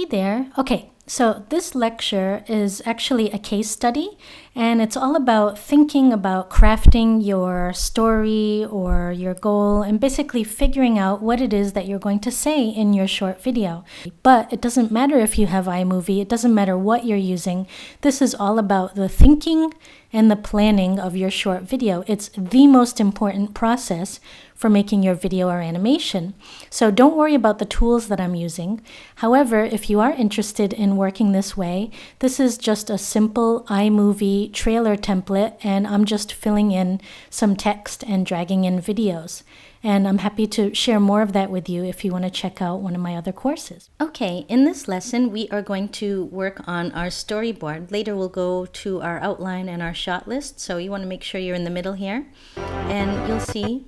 Hey there. Okay, so this lecture is actually a case study, and it's all about thinking about crafting your story or your goal and basically figuring out what it is that you're going to say in your short video. But it doesn't matter if you have iMovie, it doesn't matter what you're using. This is all about the thinking and the planning of your short video. It's the most important process for making your video or animation. So don't worry about the tools that I'm using. However, if you are interested in working this way, this is just a simple iMovie trailer template, and I'm just filling in some text and dragging in videos. And I'm happy to share more of that with you if you want to check out one of my other courses. Okay, in this lesson, we are going to work on our storyboard. Later, we'll go to our outline and our shot list. So you want to make sure you're in the middle here. And you'll see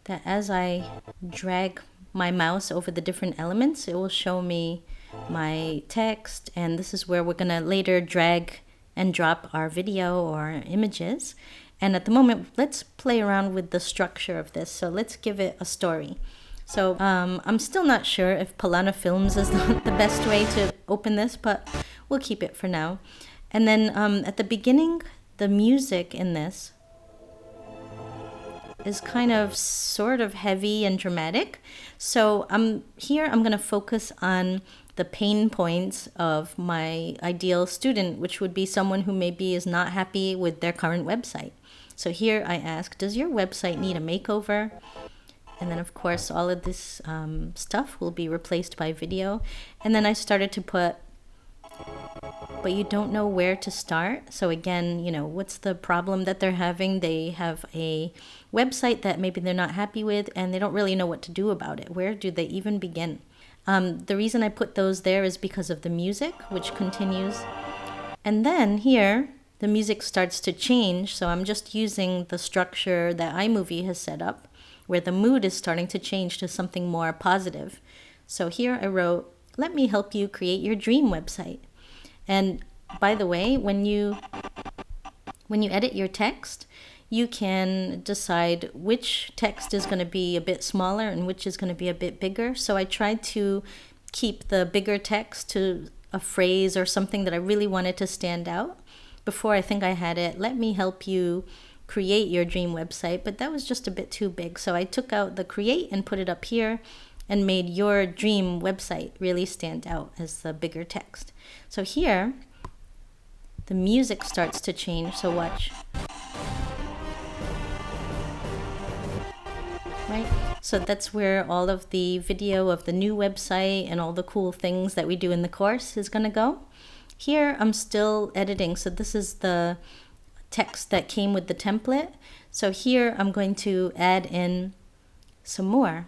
that as I drag my mouse over the different elements, it will show me my text. And this is where we're going to later drag and drop our video or images. And at the moment, let's play around with the structure of this. So let's give it a story. So I'm still not sure if Polana Films is the best way to open this, but we'll keep it for now. And then at the beginning, the music in this is kind of sort of heavy and dramatic. So here I'm going to focus on the pain points of my ideal student, which would be someone who maybe is not happy with their current website. So here I ask, does your website need a makeover? And then of course all of this stuff will be replaced by video. And then I started to put, but you don't know where to start. So again, you know, what's the problem that they're having? They have a website that maybe they're not happy with and they don't really know what to do about it. Where do they even begin? The reason I put those there is because of the music, which continues. And then here, the music starts to change. So I'm just using the structure that iMovie has set up, where the mood is starting to change to something more positive. So here I wrote, let me help you create your dream website. And by the way, when you edit your text, you can decide which text is going to be a bit smaller and which is going to be a bit bigger. So I tried to keep the bigger text to a phrase or something that I really wanted to stand out. Before, I think I had it, let me help you create your dream website, but that was just a bit too big. So I took out the create and put it up here and made your dream website really stand out as the bigger text. So here, the music starts to change, so watch. Right? So that's where all of the video of the new website and all the cool things that we do in the course is going to go. Here I'm still editing, so this is the text that came with the template. So here I'm going to add in some more.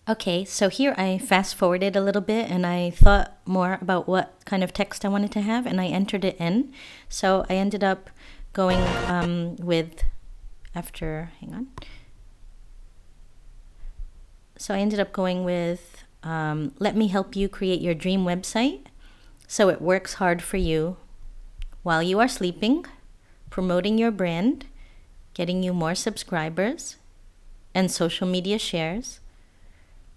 Okay, so here I fast forwarded a little bit and I thought more about what kind of text I wanted to have and I entered it in. So I ended up going So I ended up going with, let me help you create your dream website so it works hard for you while you are sleeping, promoting your brand, getting you more subscribers and social media shares.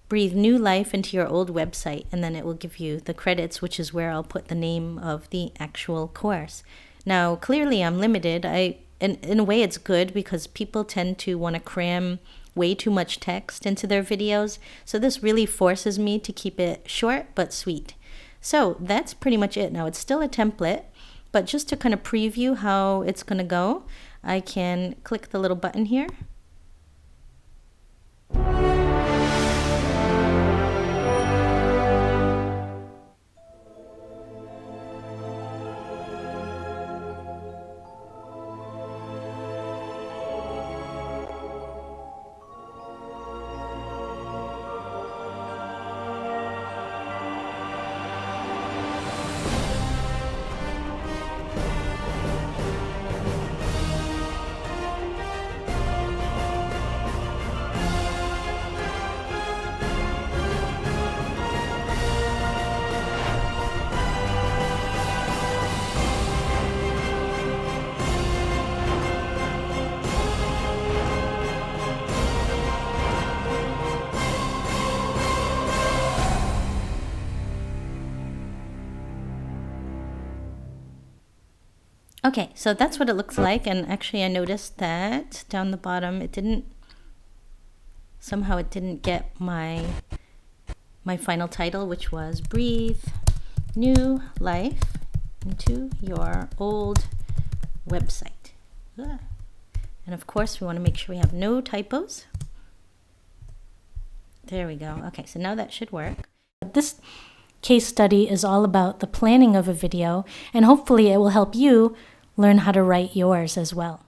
Breathe new life into your old website, and then it will give you the credits, which is where I'll put the name of the actual course. Now, clearly I'm limited. In a way, it's good because people tend to want to cram way too much text into their videos. So this really forces me to keep it short but sweet. So that's pretty much it. Now, it's still a template, but just to kind of preview how it's going to go, I can click the little button here. Okay, so that's what it looks like. And actually I noticed that down the bottom it didn't get my final title, which was Breathe New Life into Your Old Website. Ugh. And of course we want to make sure we have no typos. There we go. Okay, so now that should work. This case study is all about the planning of a video, and hopefully it will help you learn how to write yours as well.